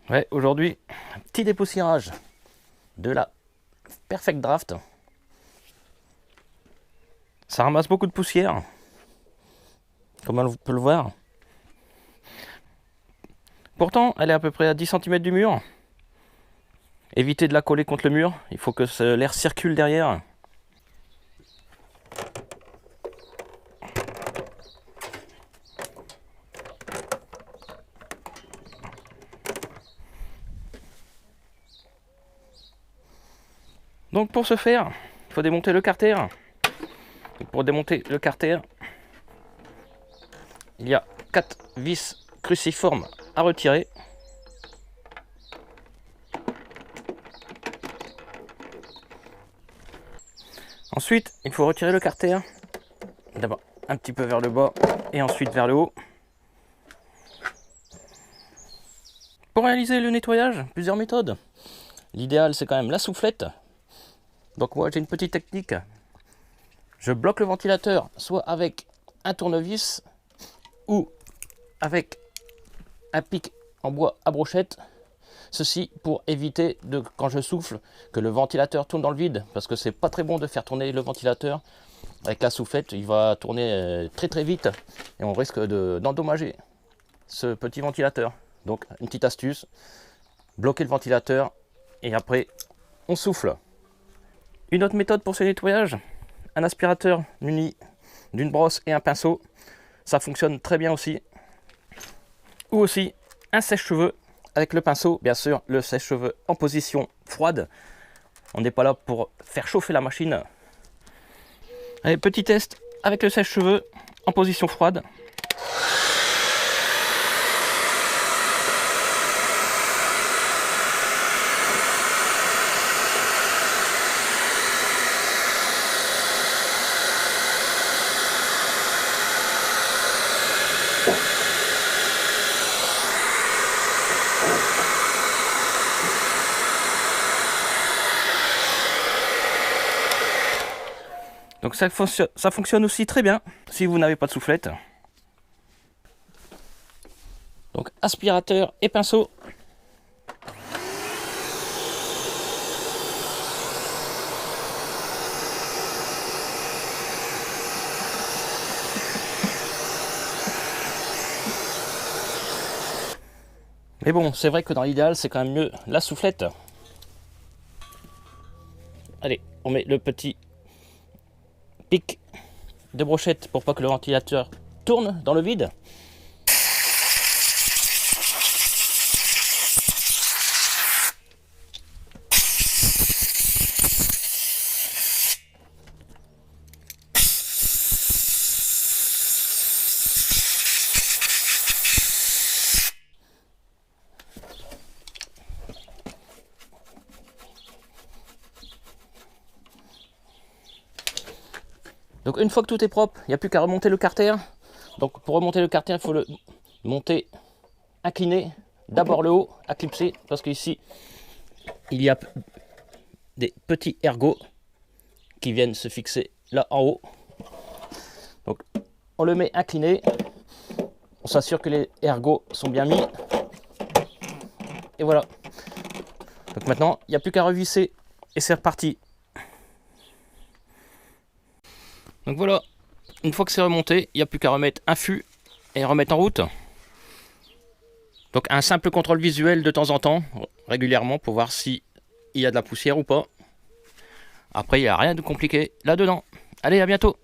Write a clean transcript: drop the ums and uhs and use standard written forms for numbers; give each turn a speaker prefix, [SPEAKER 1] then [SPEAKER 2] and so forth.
[SPEAKER 1] Ouais, aujourd'hui, un petit dépoussiérage de la Perfect Draft. Ça ramasse beaucoup de poussière, comme on peut le voir. Pourtant, elle est à peu près à 10 cm du mur. Évitez de la coller contre le mur, il faut que l'air circule derrière. Donc pour ce faire, il faut démonter le carter. Et pour démonter le carter, il y a 4 vis cruciformes à retirer. Ensuite, il faut retirer le carter. D'abord un petit peu vers le bas et ensuite vers le haut. Pour réaliser le nettoyage, plusieurs méthodes. L'idéal, c'est quand même la soufflette. Donc moi, j'ai une petite technique. Je bloque le ventilateur soit avec un tournevis ou avec un pic en bois à brochette. Ceci pour éviter, quand je souffle, que le ventilateur tourne dans le vide. Parce que c'est pas très bon de faire tourner le ventilateur avec la soufflette. Il va tourner très très vite et on risque d'endommager ce petit ventilateur. Donc une petite astuce, bloquer le ventilateur et après on souffle. Une autre méthode pour ce nettoyage, un aspirateur muni d'une brosse et un pinceau. Ça fonctionne très bien aussi. Ou aussi un sèche-cheveux avec le pinceau. Bien sûr, le sèche-cheveux en position froide. On n'est pas là pour faire chauffer la machine. Allez, petit test avec le sèche-cheveux en position froide. Donc ça fonctionne aussi très bien si vous n'avez pas de soufflette. Donc aspirateur et pinceau. Mais bon, c'est vrai que dans l'idéal, c'est quand même mieux la soufflette. Allez, on met le petit pic de brochette pour pas que le ventilateur tourne dans le vide. Donc une fois que tout est propre, il n'y a plus qu'à remonter le carter. Donc pour remonter le carter, il faut le monter incliné. D'abord le haut, à clipser, parce qu'ici, il y a des petits ergots qui viennent se fixer là en haut. Donc on le met incliné. On s'assure que les ergots sont bien mis. Et voilà. Donc maintenant, il n'y a plus qu'à revisser et c'est reparti. Donc voilà, une fois que c'est remonté, il n'y a plus qu'à remettre un fût et remettre en route. Donc un simple contrôle visuel de temps en temps, régulièrement, pour voir s'il y a de la poussière ou pas. Après, il n'y a rien de compliqué là-dedans. Allez, à bientôt!